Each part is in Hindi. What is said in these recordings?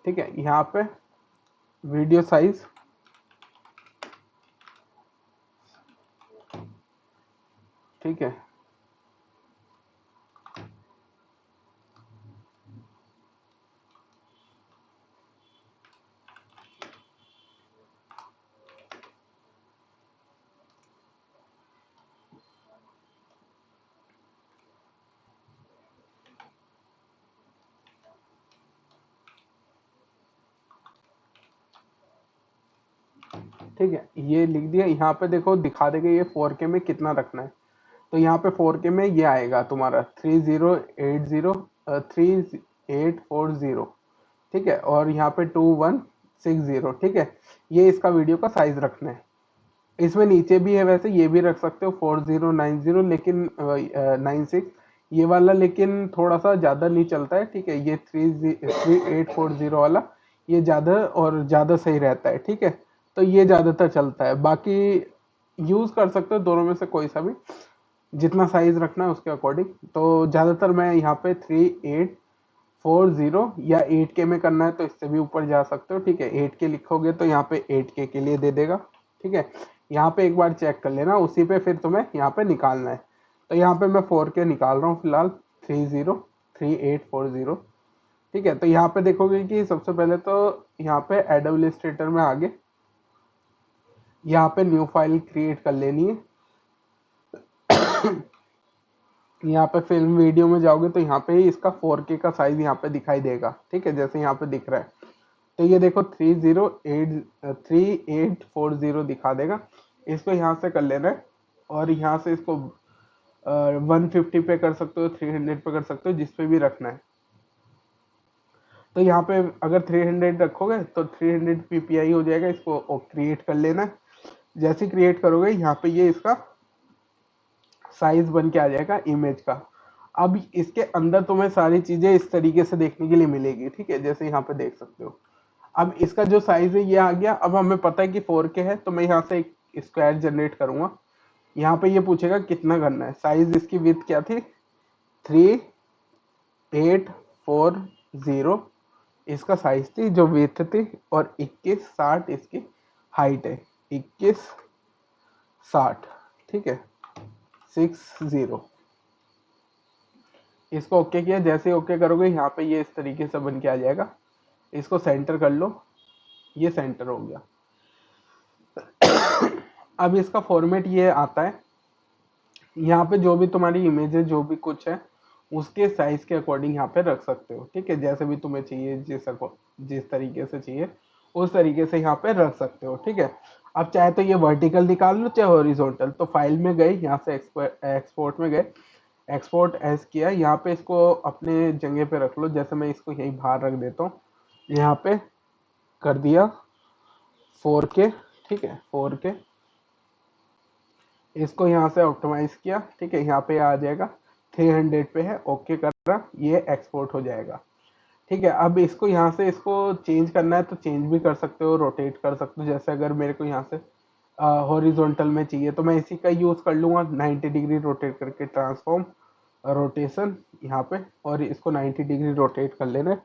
ठीक है, यहाँ पे वीडियो साइज, ठीक है, ठीक है, ये लिख दिया। यहाँ पे देखो दिखा देगा ये 4K में कितना रखना है। तो यहाँ पे 4K में ये आएगा तुम्हारा 3840, ठीक है, और यहाँ पे 2160, ठीक है, ये इसका वीडियो का साइज रखना है। इसमें नीचे भी है, वैसे ये भी रख सकते हो 4090, लेकिन 96 ये वाला, लेकिन थोड़ा सा ज़्यादा नहीं चलता है, ठीक है, ये 3840 वाला ये ज़्यादा और ज़्यादा सही रहता है, ठीक है, तो ये ज़्यादातर चलता है। बाकी यूज़ कर सकते हो दोनों में से कोई सा भी, जितना साइज रखना है उसके अकॉर्डिंग। तो ज़्यादातर मैं यहाँ पे 3840 या 8K में करना है तो इससे भी ऊपर जा सकते हो, ठीक है, 8K लिखोगे तो यहाँ पे 8K के लिए दे देगा, ठीक है। यहाँ पे एक बार चेक कर लेना, उसी पे फिर तुम्हें यहाँ पे निकालना है। तो यहाँ पे मैं 4K निकाल रहा हूँ फिलहाल, 3840, ठीक है। तो यहाँ पे देखोगे कि सबसे पहले तो यहाँ पे एडोब इलस्ट्रेटर में आगे यहाँ पे न्यू फाइल क्रिएट कर लेनी है। यहाँ पे फिल्म वीडियो में जाओगे तो यहाँ पे ही इसका 4K का साइज यहाँ पे दिखाई देगा, ठीक है, जैसे यहाँ पे दिख रहा है। तो ये देखो 3840 दिखा देगा। इसको यहाँ से कर लेना है और यहाँ से इसको 150 पे कर सकते हो, 300 पे कर सकते हो, जिस पे भी रखना है। तो यहाँ पे अगर 300 रखोगे तो 300 ppi हो जाएगा। इसको क्रिएट कर लेना है। जैसे क्रिएट करोगे यहाँ पे ये इसका साइज बन के आ जाएगा इमेज का। अब इसके अंदर तुम्हें सारी चीजें इस तरीके से देखने के लिए मिलेगी, ठीक है, जैसे यहाँ पे देख सकते हो। अब इसका जो साइज है ये आ गया। अब हमें पता है कि 4K है, तो मैं यहाँ से एक स्क्वायर जनरेट करूंगा। यहाँ पे ये पूछेगा कितना करना है। साइज इसकी विड्थ क्या थी, 3840 इसका साइज थी, जो विड्थ थी, और 2160 इसकी हाइट है, 2160, ठीक है, 60। इसको ओके किया। जैसे ओके करोगे यहाँ पे ये इस तरीके से बन के आ जाएगा। इसको सेंटर कर लो, ये सेंटर हो गया। अब इसका फॉर्मेट ये आता है, यहाँ पे जो भी तुम्हारी इमेज है, जो भी कुछ है, उसके साइज के अकॉर्डिंग यहाँ पे रख सकते हो, ठीक है, जैसे भी तुम्हें चाहिए, जिस तरीके से चाहिए उस तरीके से यहाँ पे रख सकते हो, ठीक है। अब चाहे तो ये वर्टिकल निकाल लो, चाहे हॉरिजॉन्टल। तो फाइल में गए, यहाँ से एक्सपोर्ट में गए, एक्सपोर्ट एज किया। यहाँ पे इसको अपने जगह पे रख लो, जैसे मैं इसको यहीं बाहर रख देता हूँ। यहाँ पे कर दिया 4K, ठीक है, 4K। इसको यहाँ से ऑप्टिमाइज किया, ठीक है, यहाँ पे आ जाएगा 300 पे है, ओके कर रहा, ये एक्सपोर्ट हो जाएगा, ठीक है। अब इसको यहाँ से इसको चेंज करना है तो चेंज भी कर सकते हो, रोटेट कर सकते हो। जैसे अगर मेरे को यहाँ से हॉरिजॉन्टल में चाहिए तो मैं इसी का यूज़ कर लूँगा, 90 डिग्री रोटेट करके, ट्रांसफॉर्म रोटेशन यहाँ पे, और इसको 90 डिग्री रोटेट कर लेना,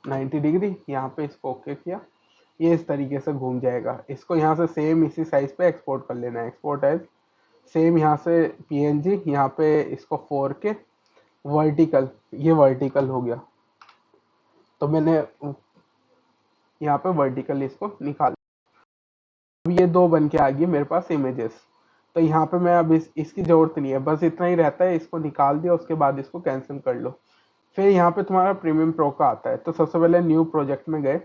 90 डिग्री। यहाँ पे इसको ओके किया, ये इस तरीके से घूम जाएगा। इसको यहाँ से सेम इसी साइज पे एक्सपोर्ट कर लेना है, एक्सपोर्ट एज सेम। यहाँ से PNG, यहाँ पे इसको 4K वर्टिकल, ये वर्टिकल हो गया। तो मैंने यहाँ पे वर्टिकल इसको निकाल। अब ये दो बन के आ गई मेरे पास इमेजेस। तो यहाँ पे मैं अब इसकी जरूरत नहीं है, बस इतना ही रहता है। इसको निकाल दिया, उसके बाद इसको कैंसिल कर लो। फिर यहाँ पे तुम्हारा प्रीमियम प्रो का आता है। तो सबसे पहले न्यू प्रोजेक्ट में गए।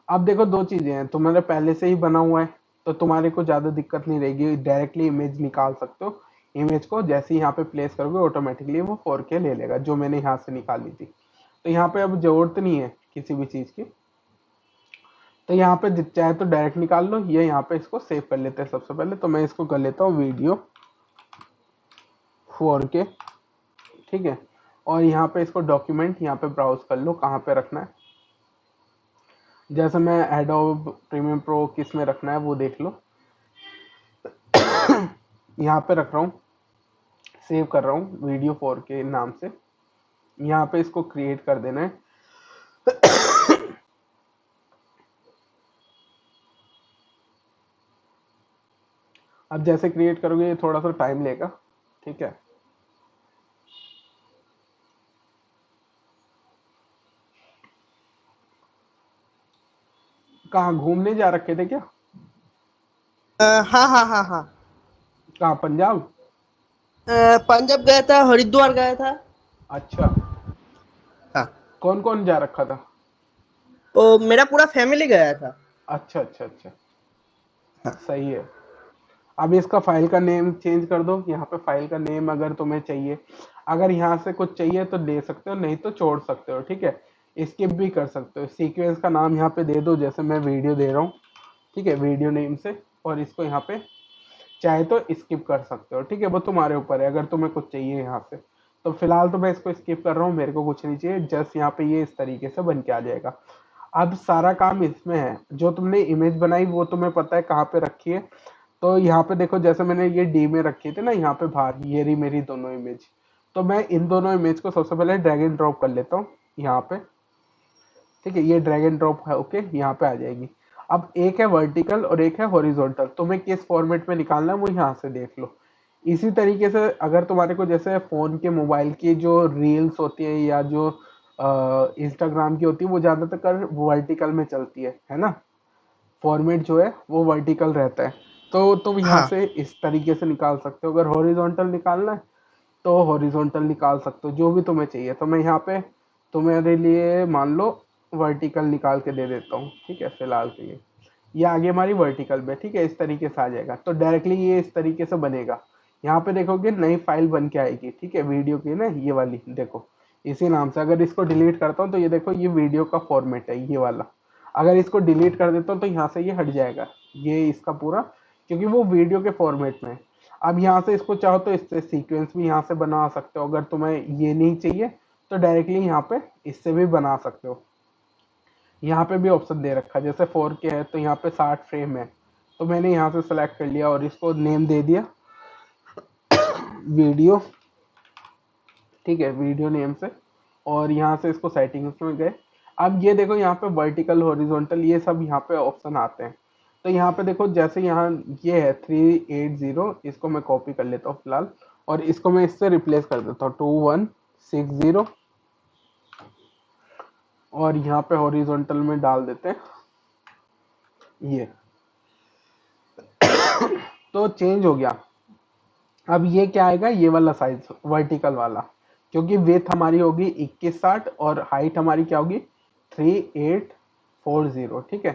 अब देखो दो चीजें हैं, तुम्हारे पहले से ही बना हुआ है तो तुम्हारे को ज्यादा दिक्कत नहीं रहेगी, डायरेक्टली इमेज निकाल सकते हो। इमेज को जैसे ही यहाँ पे प्लेस करोगे ऑटोमेटिकली वो 4K ले लेगा, जो मैंने यहाँ से निकाली थी। तो यहाँ पे अब जरूरत नहीं है किसी भी चीज की। तो यहाँ पे चाहे तो डायरेक्ट निकाल लो, ये यहाँ पे इसको सेव कर लेते हैं। सबसे पहले तो मैं इसको कर लेता हूँ वीडियो 4K, ठीक है, और यहाँ पे इसको डॉक्यूमेंट यहाँ पे ब्राउज कर लो कहाँ पे रखना है। जैसे मैं एडोब प्रीमियम प्रो किस में रखना है वो देख लो। यहाँ पे रख रहा हूँ, सेव कर रहा हूँ वीडियो 4K नाम से। यहाँ पे इसको क्रिएट कर देना है। अब जैसे क्रिएट करोगे ये थोड़ा सा टाइम लेगा, ठीक है। कहाँ घूमने जा रखे थे क्या? हाँ हाँ हाँ हाँ। कहाँ, पंजाब? पंजाब गया था, हरिद्वार गया था। अच्छा, हाँ। कौन कौन जा रखा था? तो मेरा पूरा फैमिली गया था। अच्छा अच्छा अच्छा, हाँ। सही है। अब इसका फाइल का नेम चेंज कर दो, यहाँ पे फाइल का नेम अगर तुम्हें चाहिए, अगर यहाँ से कुछ चाहिए तो दे सकते हो, नहीं तो छोड़ सकते हो, ठीक है। स्किप भी कर सकते हो। सीक्वेंस का नाम यहाँ पे दे दो, जैसे मैं वीडियो दे रहा हूँ, ठीक है, वीडियो नेम से, और इसको यहाँ पे चाहे तो स्किप कर सकते हो, ठीक है, वो तुम्हारे ऊपर है, अगर तुम्हें कुछ चाहिए यहाँ से। तो फिलहाल तो मैं इसको स्किप कर रहा हूँ, मेरे को कुछ नहीं चाहिए, जस्ट यहाँ पे ये इस तरीके से बन के आ जाएगा। अब सारा काम इसमें है, जो तुमने इमेज बनाई वो तुम्हें पता है कहाँ पे रखी है। तो यहाँ पे देखो, जैसे मैंने ये डी में रखी थी ना, यहाँ पे बाहर ये रही मेरी दोनों इमेज। तो मैं इन दोनों इमेज को सबसे पहले ड्रैग एंड ड्रॉप कर लेता हूँ यहाँ पे, ठीक है। ये ड्रैग एंड ड्रॉप है, ओके, यहाँ पे आ जाएगी। अब एक है वर्टिकल और एक है हॉरिजॉन्टल, तुम्हें किस फॉर्मेट में निकालना है वो यहाँ से देख लो। इसी तरीके से अगर तुम्हारे को जैसे फोन के मोबाइल की जो रील्स होती है या जो इंस्टाग्राम की होती है वो ज्यादातर वर्टिकल में चलती है ना, फॉर्मेट जो है वो वर्टिकल रहता है। तो तुम यहाँ हाँ से इस तरीके से निकाल सकते हो। अगर हॉरिजॉन्टल निकालना है तो हॉरिजॉन्टल निकाल सकते हो, जो भी तुम्हें चाहिए। तो मैं यहाँ पे तुम्हारे लिए मान लो वर्टिकल निकाल के दे देता हूँ, ठीक है, फिलहाल के लिए। ये आगे हमारी वर्टिकल में, ठीक है, इस तरीके से आ जाएगा। तो डायरेक्टली ये इस तरीके से बनेगा। यहाँ पे देखोगे नई फाइल बन के आएगी, ठीक है, वीडियो की ना, ये वाली देखो, इसी नाम से। अगर इसको डिलीट करता हूँ तो ये देखो, ये वीडियो का फॉर्मेट है ये वाला। अगर इसको डिलीट कर देता हूँ तो यहाँ से ये हट जाएगा, ये इसका पूरा, क्योंकि वो वीडियो के फॉर्मेट में है। अब यहाँ से इसको चाहो तो इससे सीक्वेंस भी यहाँ से बना सकते हो। अगर तुम्हें ये नहीं चाहिए तो डायरेक्टली यहाँ पे इससे भी बना सकते हो। यहाँ पे भी ऑप्शन दे रखा है, जैसे 4K है तो यहाँ पे 60 फ्रेम है, तो मैंने यहाँ से सेलेक्ट कर लिया और इसको नेम दे दिया वीडियो, ठीक है, वीडियो नेम से। और यहाँ से इसको सेटिंग्स में गए। अब ये देखो, यहाँ पे वर्टिकल हॉरिजॉन्टल ये सब यहाँ पे ऑप्शन आते हैं। तो यहाँ पे देखो, जैसे यहाँ ये है 380, इसको मैं कॉपी कर लेता हूँ फिलहाल, और इसको मैं इससे रिप्लेस कर देता हूँ 2160, और यहाँ पे हॉरिजॉन्टल में डाल देते हैं ये। तो चेंज हो गया। अब ये क्या आएगा, ये वाला साइज वर्टिकल वाला, क्योंकि विथ हमारी होगी 2160 और हाइट हमारी क्या होगी 3840, ठीक है।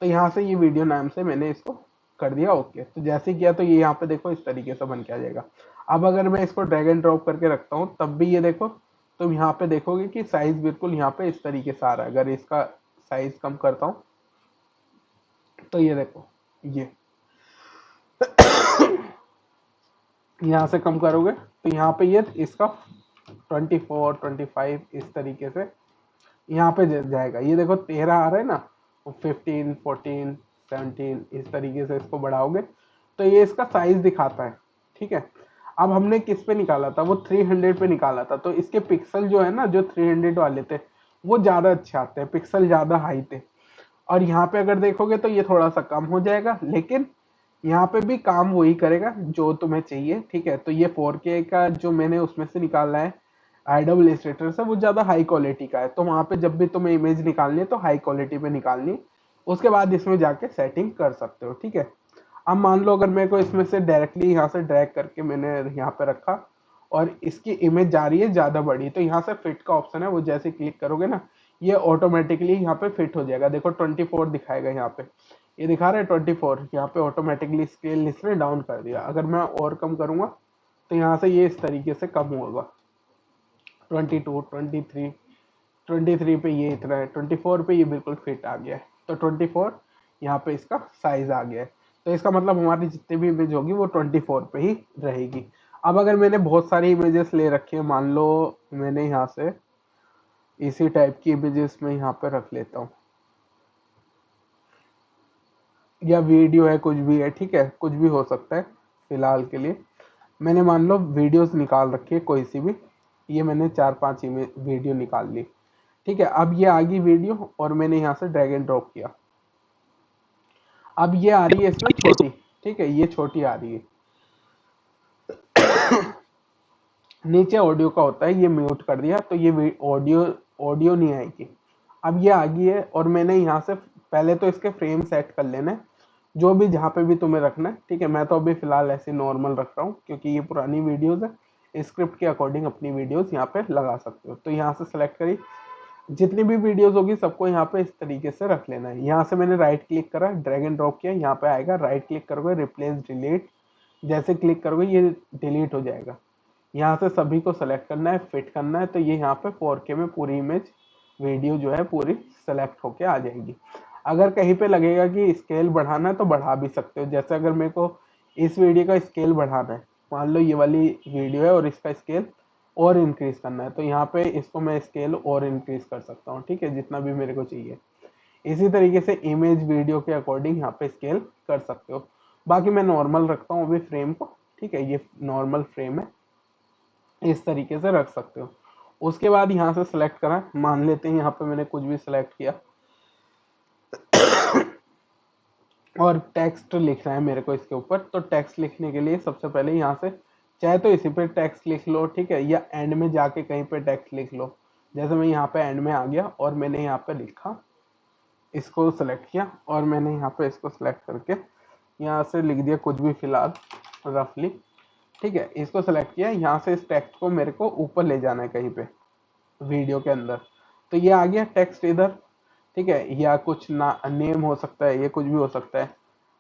तो यहाँ से ये वीडियो नाम से मैंने इसको कर दिया ओके। तो जैसे किया तो ये यहाँ पे देखो इस तरीके से बन के आ जाएगा। अब अगर मैं इसको ड्रैग एंड ड्रॉप करके रखता हूँ तब भी ये देखो, तो यहाँ पे देखोगे कि साइज बिल्कुल यहाँ पे इस तरीके से आ रहा है। अगर इसका साइज कम करता हूँ तो ये देखो, ये यहाँ से कम करोगे तो यहाँ पे ये इसका 24 25 इस तरीके से यहाँ पे जाएगा। ये देखो 13 आ रहा है ना, 15 14 17 इस तरीके से इसको बढ़ाओगे तो ये इसका साइज दिखाता है, ठीक है। अब हमने किस पे निकाला था, वो 300 पे निकाला था, तो इसके पिक्सल जो है ना, जो 300 वाले थे वो ज्यादा अच्छे आते हैं, पिक्सल ज्यादा हाई थे। और यहाँ पे अगर देखोगे तो ये थोड़ा सा कम हो जाएगा, लेकिन यहाँ पे भी काम वही करेगा जो तुम्हें चाहिए, ठीक है। तो ये 4K का जो मैंने उसमें से निकाला है आईडब्ल्यू इलस्ट्रेटर से, वो ज्यादा हाई क्वालिटी का है। तो वहां पे जब भी तुम्हें इमेज निकालनी है तो हाई क्वालिटी पे निकालनी है, उसके बाद इसमें जाके सेटिंग कर सकते हो, ठीक है। अब मान लो अगर मेरे को इसमें से डायरेक्टली यहाँ से ड्रैग करके मैंने यहाँ पे रखा और इसकी इमेज जा रही है ज्यादा बड़ी, तो यहाँ से फिट का ऑप्शन है, वो जैसे क्लिक करोगे ना ये ऑटोमेटिकली यहाँ पे फिट हो जाएगा। देखो 24 दिखाएगा यहाँ पे, ये दिखा रहा है 24, यहाँ पे ऑटोमेटिकली स्केल इसने डाउन कर दिया। अगर मैं और कम करूंगा तो यहाँ से ये इस तरीके से कम होगा, 22 23 23 पे ये इतना है, 24 पे ये बिल्कुल फिट आ गया है। तो 24 यहाँ पे इसका साइज आ गया है। तो इसका मतलब हमारी जितनी भी इमेज होगी वो 24 पे ही रहेगी। अब अगर मैंने बहुत सारी इमेजेस ले रखी है, मान लो मैंने यहाँ से इसी टाइप की इमेजेस में यहाँ पे रख लेता हूँ, या वीडियो है, कुछ भी है, ठीक है, कुछ भी हो सकता है। फिलहाल के लिए मैंने मान लो वीडियोस निकाल रखी है कोई सी भी, ये मैंने 4-5 इमेज वीडियो निकाल ली, ठीक है। अब ये आ गई वीडियो और मैंने यहाँ से ड्रैग एंड ड्रॉप किया, अब ये आ रही है इसमें छोटी, ठीक है, ये छोटी आ रही है। नीचे ऑडियो का होता है, ये म्यूट कर दिया तो ये ऑडियो नहीं आएगी। अब ये आ गई है और मैंने यहाँ से पहले तो इसके फ्रेम सेट कर लेना है, जो भी जहाँ पे भी तुम्हें रखना है। ठीक है, मैं तो अभी फिलहाल ऐसे नॉर्मल रख रहा हूँ क्योंकि ये पुरानी वीडियोस है, स्क्रिप्ट के अकॉर्डिंग अपनी वीडियोस यहाँ पे लगा सकते हो। तो यहाँ से सेलेक्ट करी, जितनी भी वीडियोस होगी सबको यहाँ पे इस तरीके से रख लेना है। यहाँ से मैंने राइट क्लिक करा, ड्रैग एंड ड्रॉप किया, यहाँ पे आएगा, राइट क्लिक करोगे रिप्लेस डिलीट, जैसे क्लिक करोगे ये डिलीट हो जाएगा। यहाँ से सभी को सेलेक्ट करना है, फिट करना है, तो ये यहाँ पे 4K में पूरी इमेज वीडियो जो है पूरी सेलेक्ट होके आ जाएगी। अगर कहीं पे लगेगा कि स्केल बढ़ाना है तो बढ़ा भी सकते हो। जैसे अगर मेरे को इस वीडियो का स्केल बढ़ाना है, मान लो ये वाली वीडियो है और इसका स्केल और इंक्रीज करना है, तो यहाँ पे इसको मैं स्केल और इंक्रीज कर सकता हूँ। ठीक है, जितना भी मेरे को चाहिए। इसी तरीके से इमेज वीडियो के अकॉर्डिंग यहाँ पे स्केल कर सकते हो। बाकी मैं नॉर्मल रखता हूँ अभी फ्रेम को। ठीक है, ये नॉर्मल फ्रेम है, इस तरीके से रख सकते हो। उसके बाद यहाँ से सिलेक्ट करा, मान लेते हैं यहाँ पे मैंने कुछ भी सिलेक्ट किया और टेक्स्ट लिखना है मेरे को इसके ऊपर। तो टेक्स्ट लिखने के लिए सबसे पहले यहाँ से चाहे तो इसी पे टेक्स्ट लिख लो, ठीक है, या एंड में जाके कहीं पे टेक्स्ट लिख लो। जैसे मैं यहाँ पे एंड में आ गया और मैंने यहाँ पे लिखा, इसको सेलेक्ट किया और मैंने यहाँ पे इसको सेलेक्ट करके यहाँ से लिख दिया कुछ भी फिलहाल रफली। ठीक है, इसको सेलेक्ट किया, यहाँ से इस टेक्स्ट को मेरे को ऊपर ले जाना है कहीं पे वीडियो के अंदर। तो ये आ गया टेक्स्ट इधर। ठीक है, या कुछ ना नेम हो सकता है, ये कुछ भी हो सकता है।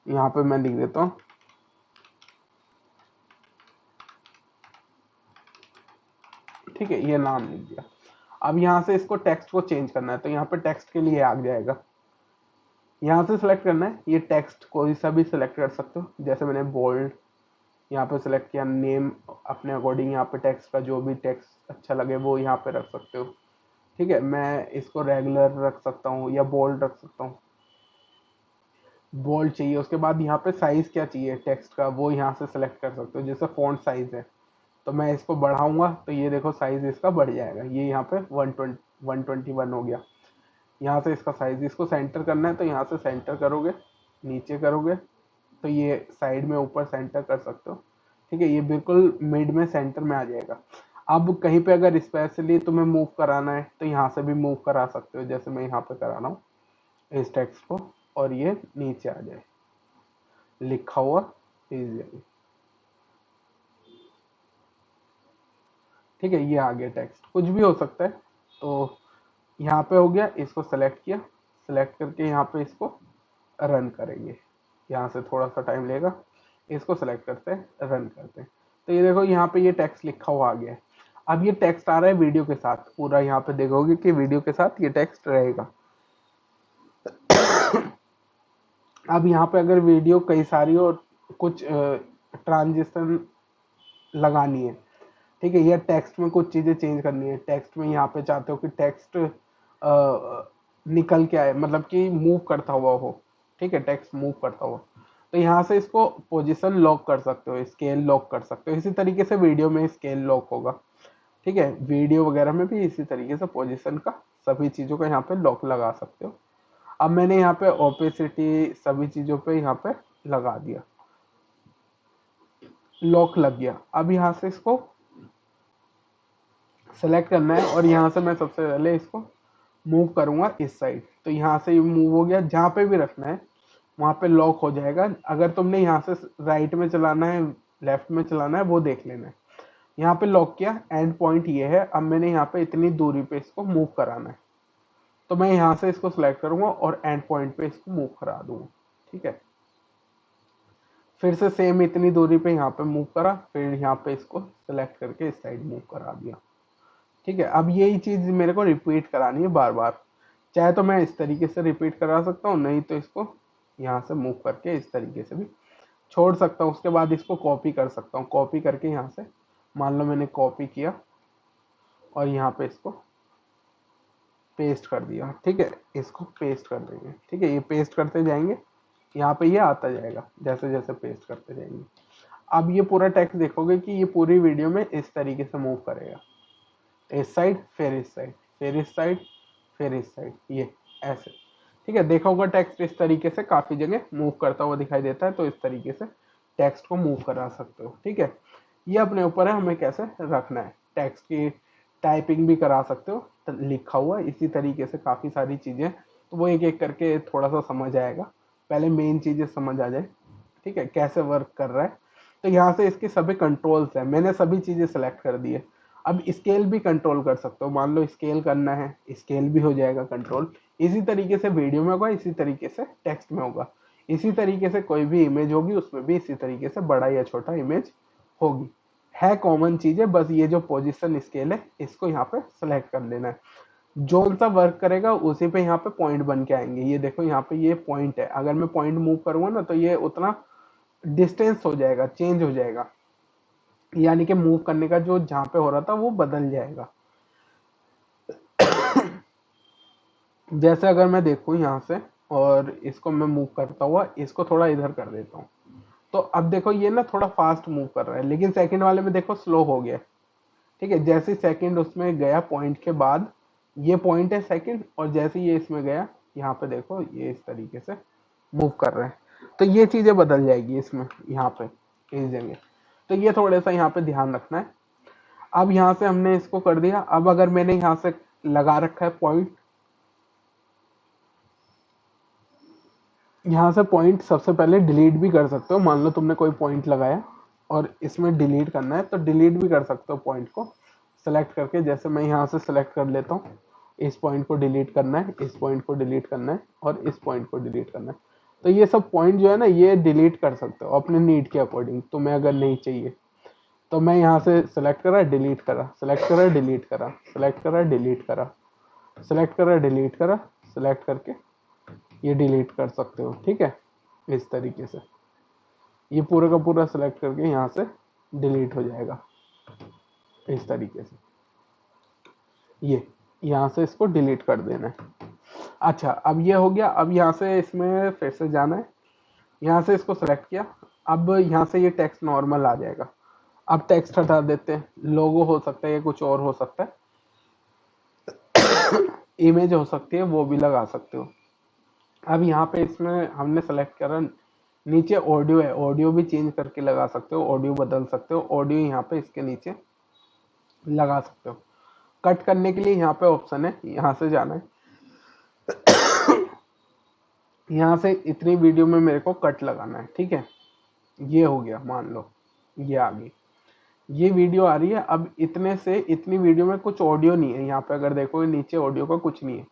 यहाँ पे मैं लिख देता हूँ ठीक है, ये नाम लिख दिया। अब यहाँ से इसको टेक्स्ट को चेंज करना है, तो यहाँ पे टेक्स्ट के लिए आ जाएगा। यहाँ से सिलेक्ट करना है, ये टेक्स्ट कोई सा भी सिलेक्ट कर सकते हो। जैसे मैंने बोल्ड यहाँ पे सिलेक्ट किया, नेम अपने अकॉर्डिंग यहाँ पे टेक्स्ट का जो भी टेक्स्ट अच्छा लगे वो यहाँ पे रख सकते हो। ठीक है, मैं इसको रेगुलर रख सकता हूँ या बोल्ड रख सकता हूँ। बोल्ड चाहिए, उसके बाद यहाँ पे साइज क्या चाहिए टेक्स्ट का वो यहाँ से सिलेक्ट कर सकते हो। जैसे फॉन्ट साइज है तो मैं इसको बढ़ाऊंगा तो ये देखो साइज इसका बढ़ जाएगा, ये यहाँ पे 121 हो गया। यहाँ से इसका साइज, इसको सेंटर करना है तो यहाँ से सेंटर करोगे, नीचे करोगे तो ये साइड में ऊपर सेंटर कर सकते हो। ठीक है, ये बिल्कुल मिड में सेंटर में आ जाएगा। अब कहीं पे अगर स्पेशली तुम्हें मूव कराना है तो यहाँ से भी मूव करा सकते हो। जैसे मैं यहाँ पे करा रहा हूँ इस टेक्स्ट को और ये नीचे आ जाए लिखा हुआ इजीली। ठीक है, ये आ गया टेक्स्ट, कुछ भी हो सकता है। तो यहाँ पे हो गया, इसको सेलेक्ट किया, सेलेक्ट करके यहाँ पे इसको रन करेंगे। यहाँ से थोड़ा सा टाइम लेगा, इसको सेलेक्ट करते हैं, रन करते हैं। तो ये देखो यहाँ पे ये टेक्स्ट लिखा हुआ आ गया है। अब ये टेक्स्ट आ रहा है वीडियो के साथ, पूरा यहाँ पे देखोगे कि वीडियो के साथ ये टेक्स्ट रहेगा। अब यहाँ पे अगर वीडियो कई सारी और कुछ ट्रांजिशन लगानी है, ठीक है, या टेक्स्ट में कुछ चीज़ें चेंज करनी है, टेक्स्ट में यहाँ पे चाहते हो कि टेक्स्ट निकल के आए, मतलब कि मूव करता हुआ हो। ठीक है, टेक्स्ट मूव करता हुआ, तो यहाँ से इसको पोजीशन लॉक कर सकते हो, स्केल लॉक कर सकते हो। इसी तरीके से वीडियो में स्केल लॉक होगा। ठीक है, वीडियो वगैरह में भी इसी तरीके से पोजीशन का सभी चीज़ों का यहाँ पे लॉक लगा सकते हो। अब मैंने यहाँ पे ओपेसिटी सभी चीज़ों पे यहाँ पे लगा दिया, लॉक लग गया। अब यहाँ से इसको सेलेक्ट करना है और यहाँ से मैं सबसे पहले इसको मूव करूँगा इस साइड। तो यहाँ से ये मूव हो गया, जहाँ पे भी रखना है वहाँ पे लॉक हो जाएगा। अगर तुमने यहाँ से राइट में चलाना है, लेफ्ट में चलाना है, वो देख लेना है। यहाँ पे लॉक किया, एंड पॉइंट ये है। अब मैंने यहाँ पे इतनी दूरी पे इसको मूव कराना है, तो मैं यहाँ से इसको सिलेक्ट करूँगा और एंड पॉइंट पे इसको मूव करा दूँगा। ठीक है, फिर से सेम इतनी दूरी पे यहाँ पे मूव करा, फिर यहाँ पे इसको सिलेक्ट करके इस साइड मूव करा दिया। ठीक है, अब यही चीज़ मेरे को रिपीट करानी है बार बार। चाहे तो मैं इस तरीके से रिपीट करा सकता हूँ, नहीं तो इसको यहाँ से मूव करके इस तरीके से भी छोड़ सकता हूँ। उसके बाद इसको कॉपी कर सकता हूँ, कॉपी करके यहाँ से मान लो मैंने कॉपी किया और यहाँ पे इसको पेस्ट कर दिया। ठीक है, इसको पेस्ट कर देंगे। ठीक है, ये पेस्ट करते जाएंगे, यहाँ पे ये आता जाएगा जैसे जैसे पेस्ट करते जाएंगे। अब ये पूरा टेक्स्ट देखोगे कि ये पूरी वीडियो में इस तरीके से मूव करेगा, इस साइड फिर इस साइड फिर इस साइड फिर इस साइड, ये ऐसे। ठीक है, देखा होगा टेक्स्ट इस तरीके से काफी जगह मूव करता हुआ दिखाई देता है, तो इस तरीके से टेक्स्ट को मूव करा सकते हो। ठीक है, ये अपने ऊपर है हमें कैसे रखना है। टेक्स्ट की टाइपिंग भी करा सकते हो, तो लिखा हुआ इसी तरीके से काफी सारी चीजें, तो वो एक एक करके थोड़ा सा समझ आएगा। पहले मेन चीजें समझ आ जाए, ठीक है, कैसे वर्क कर रहा है। तो यहाँ से इसके सभी कंट्रोल्स हैं, मैंने सभी चीजें सेलेक्ट कर दी है। अब स्केल भी कंट्रोल कर सकते हो, मान लो स्केल करना है, स्केल भी हो जाएगा कंट्रोल। इसी तरीके से वीडियो में होगा, इसी तरीके से टेक्स्ट में होगा, इसी तरीके से कोई भी इमेज होगी उसमें भी इसी तरीके से बड़ा या छोटा इमेज होगी। है कॉमन चीजें, बस ये जो पोजीशन स्केल है इसको यहाँ पे सेलेक्ट कर लेना है। जो सा वर्क करेगा उसी पे यहाँ पे पॉइंट बन के आएंगे। ये देखो यहाँ पे ये पॉइंट है, अगर मैं पॉइंट मूव करूंगा ना तो ये उतना डिस्टेंस हो जाएगा, चेंज हो जाएगा, यानी कि मूव करने का जो जहां पे हो रहा था वो बदल जाएगा। जैसे अगर मैं देखूं यहाँ से और इसको मैं मूव करता हुआ इसको थोड़ा इधर कर देता हूँ, तो अब देखो ये ना थोड़ा फास्ट मूव कर रहा है, लेकिन सेकंड वाले में देखो स्लो हो गया। ठीक है, जैसे सेकंड उसमें गया पॉइंट के बाद, ये पॉइंट है सेकंड, और जैसे ये इसमें गया यहाँ पे देखो ये इस तरीके से मूव कर रहे हैं, तो ये चीजें बदल जाएगी इसमें यहाँ पे इस जगह। तो ये थोड़ा सा यहाँ पे ध्यान रखना है। अब यहाँ से हमने इसको कर दिया। अब अगर मैंने यहाँ से लगा रखा है पॉइंट, यहाँ से पॉइंट सबसे पहले डिलीट भी कर सकते हो। मान लो तुमने कोई पॉइंट लगाया और इसमें डिलीट करना है तो डिलीट भी कर सकते हो पॉइंट को सेलेक्ट करके। जैसे मैं यहाँ से सेलेक्ट कर लेता हूँ, इस पॉइंट को डिलीट करना है, इस पॉइंट को डिलीट करना है और इस पॉइंट को डिलीट करना है। तो ये सब पॉइंट जो है ना ये डिलीट कर सकते हो अपने नीड के अकॉर्डिंग। तुम्हें अगर नहीं चाहिए तो मैं यहाँ से सेलेक्ट करा, डिलीट करा, सेलेक्ट करा, डिलीट करा, सेलेक्ट करा, डिलीट करा, सेलेक्ट करा, डिलीट करा, सेलेक्ट करके ये डिलीट कर सकते हो। ठीक है, इस तरीके से ये पूरा का पूरा सेलेक्ट करके यहाँ से डिलीट हो जाएगा इस तरीके से। ये यहाँ से इसको डिलीट कर देना है। अच्छा, अब ये हो गया। अब यहाँ से इसमें फिर से जाना है, यहाँ से इसको सेलेक्ट किया। अब यहाँ से ये टेक्स्ट नॉर्मल आ जाएगा। अब टेक्स्ट हटा देते हैं, लोगो हो सकता है या कुछ और हो सकता है, इमेज हो सकती है, वो भी लगा सकते हो। अब यहाँ पे इसमें हमने सेलेक्ट करा, नीचे ऑडियो है, ऑडियो भी चेंज करके लगा सकते हो, ऑडियो बदल सकते हो, ऑडियो यहाँ पे इसके नीचे लगा सकते हो। कट करने के लिए यहाँ पे ऑप्शन है, यहाँ से जाना है। यहाँ से इतनी वीडियो में मेरे को कट लगाना है। ठीक है, ये हो गया, मान लो ये आ गई, ये वीडियो आ रही है। अब इतने से इतनी वीडियो में कुछ ऑडियो नहीं है, यहाँ पे अगर देखो नीचे ऑडियो का कुछ नहीं है,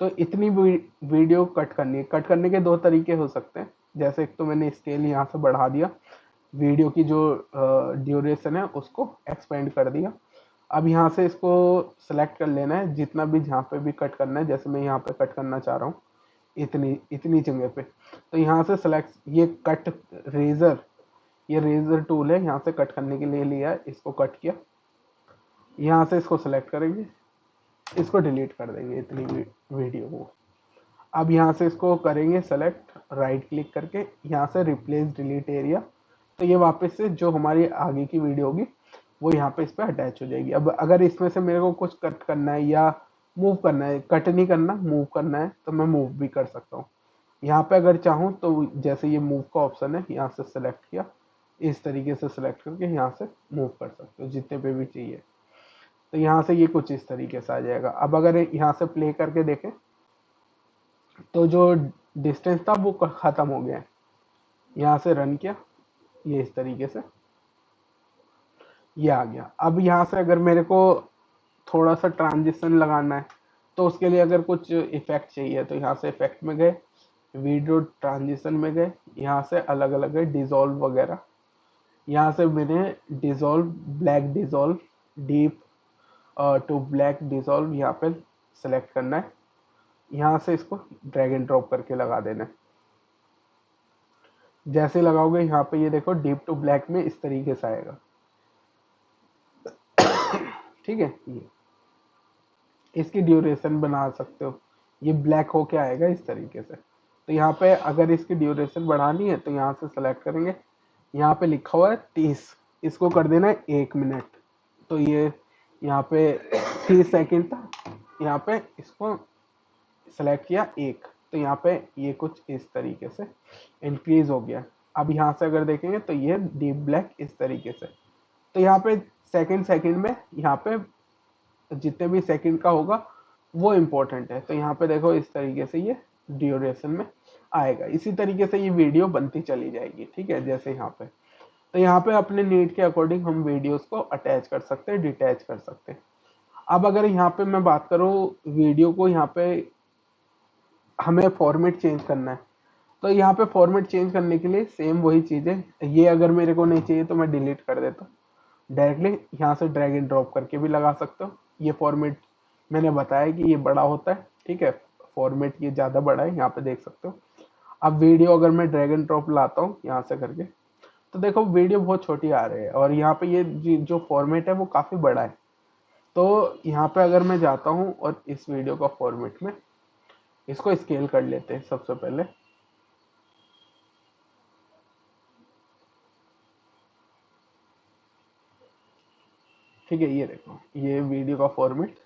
तो इतनी वीडियो कट करनी है। कट करने के दो तरीके हो सकते हैं। जैसे एक तो मैंने स्केल यहाँ से बढ़ा दिया, वीडियो की जो ड्यूरेशन है उसको एक्सपेंड कर दिया। अब यहाँ से इसको सेलेक्ट कर लेना है जितना भी जहाँ पे भी कट करना है। जैसे मैं यहाँ पे कट करना चाह रहा हूँ इतनी इतनी जगह पे, तो यहाँ से सेलेक्ट, ये कट रेजर, ये रेजर टूल है, यहाँ से कट करने के लिए लिया है, इसको कट किया। यहाँ से इसको सेलेक्ट करेंगे, इसको डिलीट कर देंगे इतनी वीडियो को। अब यहाँ से इसको करेंगे सेलेक्ट, राइट क्लिक करके यहाँ से रिप्लेस डिलीट एरिया, तो ये वापस से जो हमारी आगे की वीडियो होगी वो यहाँ पे इस पर अटैच हो जाएगी। अब अगर इसमें से मेरे को कुछ कट करना है या मूव करना है, कट नहीं करना मूव करना है, तो मैं मूव भी कर सकता हूँ। यहाँ पे अगर चाहूँ तो जैसे ये मूव का ऑप्शन है, यहाँ से सेलेक्ट किया, इस तरीके से सेलेक्ट करके यहाँ से मूव कर सकते हो जितने पे भी चाहिए। तो यहाँ से ये कुछ इस तरीके से आ जाएगा। अब अगर यहाँ से प्ले करके देखें तो जो डिस्टेंस था वो खत्म हो गया है। यहाँ से रन किया, ये इस तरीके से ये आ गया। अब यहाँ से अगर मेरे को थोड़ा सा ट्रांजिशन लगाना है तो उसके लिए अगर कुछ इफेक्ट चाहिए तो यहाँ से इफेक्ट में गए, वीडियो ट्रांजिशन में गए, यहाँ से अलग अलग है डिजोल्व वगैरह। यहाँ से मैंने dissolve, black dissolve, deep to black dissolve यहाँ पे सेलेक्ट करना है। यहाँ से इसको ड्रैग एंड ड्रॉप करके लगा देना है। जैसे लगाओगे यहाँ पे ये देखो डीप टू ब्लैक में इस तरीके से आएगा। ठीक है, ये इसकी ड्यूरेशन बना सकते हो, ये ब्लैक होके आएगा इस तरीके से। तो यहाँ पे अगर इसकी ड्यूरेशन बढ़ानी है तो यहाँ से सेलेक्ट करेंगे, यहाँ पे लिखा हुआ है 30, इसको कर देना है 1 मिनट। तो ये यहाँ पे 30 सेकंड था, यहाँ पे इसको सेलेक्ट किया 1, तो यहाँ पे ये कुछ इस तरीके से इंक्रीज हो गया। अब यहाँ से अगर देखेंगे तो ये डीप ब्लैक इस तरीके से। तो यहाँ पे सेकंड में यहाँ पे जितने भी सेकंड का होगा वो इम्पोर्टेंट है। तो यहाँ पे देखो इस तरीके से ये ड्यूरेशन में आएगा। इसी तरीके से ये वीडियो बनती चली जाएगी, ठीक है, जैसे यहाँ पे। तो यहाँ पे अपने नीड के अकॉर्डिंग हम वीडियोस को अटैच कर सकते हैं, डिटैच कर सकते हैं। अब अगर यहाँ पे मैं बात करूँ वीडियो को, यहाँ पे हमें फॉर्मेट चेंज करना है। तो यहाँ पे फॉर्मेट चेंज करने के लिए सेम वही चीज़ है। ये अगर मेरे को नहीं चाहिए तो मैं डिलीट कर देता हूँ। डायरेक्टली यहाँ से ड्रैग एंड ड्रॉप करके भी लगा सकते हो। ये फॉर्मेट मैंने बताया कि ये बड़ा होता है, ठीक है, फॉर्मेट ये ज़्यादा बड़ा है, यहाँ पे देख सकते हो। अब वीडियो अगर मैं ड्रैग एंड ड्रॉप लाता हूँ यहाँ से करके, तो देखो वीडियो बहुत छोटी आ रही है और यहाँ पे ये जो फॉर्मेट है वो काफ़ी बड़ा है। तो यहाँ पे अगर मैं जाता हूँ और इस वीडियो का फॉर्मेट में इसको स्केल कर लेते हैं सबसे पहले। ठीक है, ये देखो ये वीडियो का फॉर्मेट,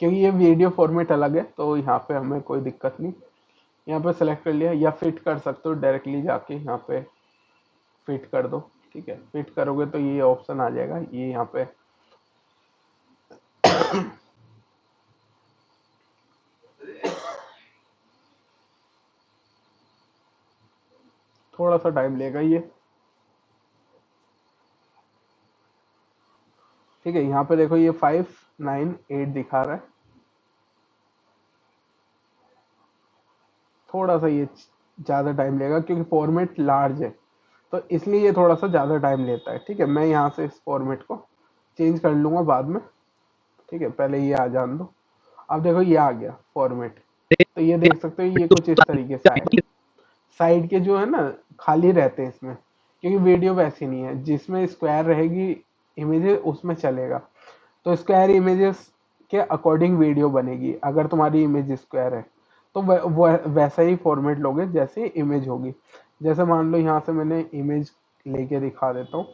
क्योंकि ये वीडियो फॉर्मेट अलग है तो यहाँ पे हमें कोई दिक्कत नहीं। यहाँ पे सेलेक्ट कर लिया, या फिट कर सकते हो डायरेक्टली जाके यहाँ पे फिट कर दो। ठीक है, फिट करोगे तो ये ऑप्शन आ जाएगा, ये यहाँ पे थोड़ा सा टाइम लेगा ये। ठीक है, यहाँ पे देखो ये 598 दिखा रहा है। थोड़ा सा ये ज़्यादा टाइम लेगा क्योंकि फॉर्मेट लार्ज है, तो इसलिए ये थोड़ा सा ज़्यादा टाइम लेता है। ठीक है, मैं यहाँ से इस फॉर्मेट को चेंज कर लूँगा बाद में। ठीक है, पहले ये आ जान दो। अब देखो ये आ गया फॉर्मेट, तो ये देख सकते हो ये कुछ इस तरीके से आएगा। साइड के जो है ना खाली रहते हैं इसमें, क्योंकि वीडियो वैसी नहीं है। जिसमें स्क्वायर रहेगी इमेजेस उसमें चलेगा, तो स्क्वायर इमेजेस के अकॉर्डिंग वीडियो बनेगी। अगर तुम्हारी इमेज स्क्वायर है तो वैसा ही फॉर्मेट लोगे जैसे इमेज होगी। जैसे मान लो यहाँ से मैंने इमेज लेके दिखा देता हूँ।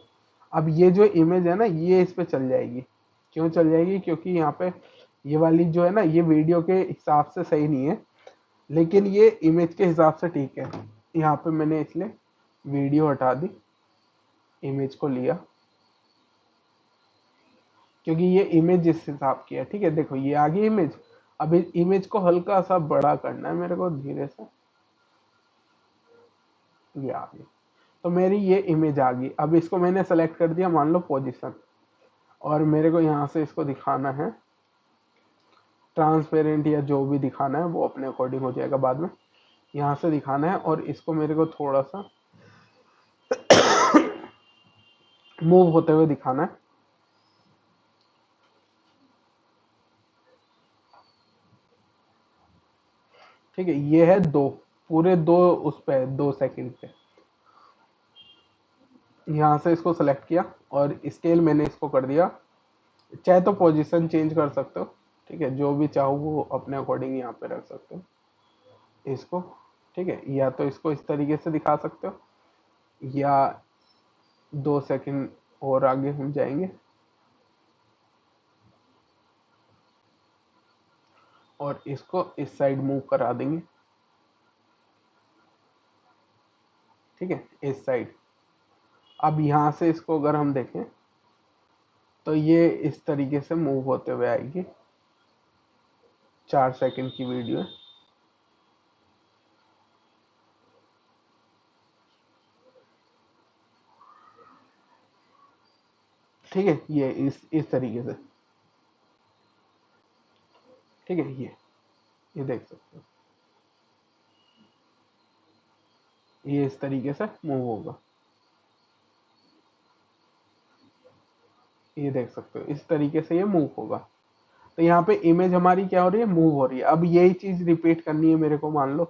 अब ये जो इमेज है ना ये इस पे चल जाएगी। क्यों चल जाएगी? क्योंकि यहाँ पे ये वाली जो है ना ये वीडियो के हिसाब से सही नहीं है, लेकिन ये इमेज के हिसाब से ठीक है। यहाँ पे मैंने इसलिए वीडियो हटा दी, इमेज को लिया, क्योंकि ये इमेज जिस हिसाब की है। ठीक है, देखो ये आ गई इमेज। अब इस इमेज को हल्का सा बड़ा करना है मेरे को, धीरे से। ये आ गई, तो मेरी ये इमेज आ गई। अब इसको मैंने सेलेक्ट कर दिया, मान लो पोजीशन, और मेरे को यहाँ से इसको दिखाना है ट्रांसपेरेंट या जो भी दिखाना है वो अपने अकॉर्डिंग हो जाएगा बाद में। यहाँ से दिखाना है और इसको मेरे को थोड़ा सा मूव होते हुए दिखाना है। ठीक है, ये है दो, पूरे दो उस पे 2 सेकंड पे। यहाँ से इसको सेलेक्ट किया और स्केल मैंने इसको कर दिया। चाहे तो पोजीशन चेंज कर सकते हो, ठीक है, जो भी चाहो वो अपने अकॉर्डिंग यहाँ पे रख सकते हो इसको। ठीक है, या तो इसको इस तरीके से दिखा सकते हो, या 2 सेकंड और आगे हम जाएंगे और इसको इस साइड मूव करा देंगे। ठीक है, इस साइड। अब यहाँ से इसको अगर हम देखें तो ये इस तरीके से मूव होते हुए आएगी। 4 सेकंड की वीडियो है। ठीक है, ये इस तरीके से। ठीक है, ये देख सकते हो, ये इस तरीके से मूव होगा। ये देख सकते हो इस तरीके से ये मूव होगा। तो यहाँ पे इमेज हमारी क्या हो रही है, मूव हो रही है। अब यही चीज रिपीट करनी है मेरे को, मान लो,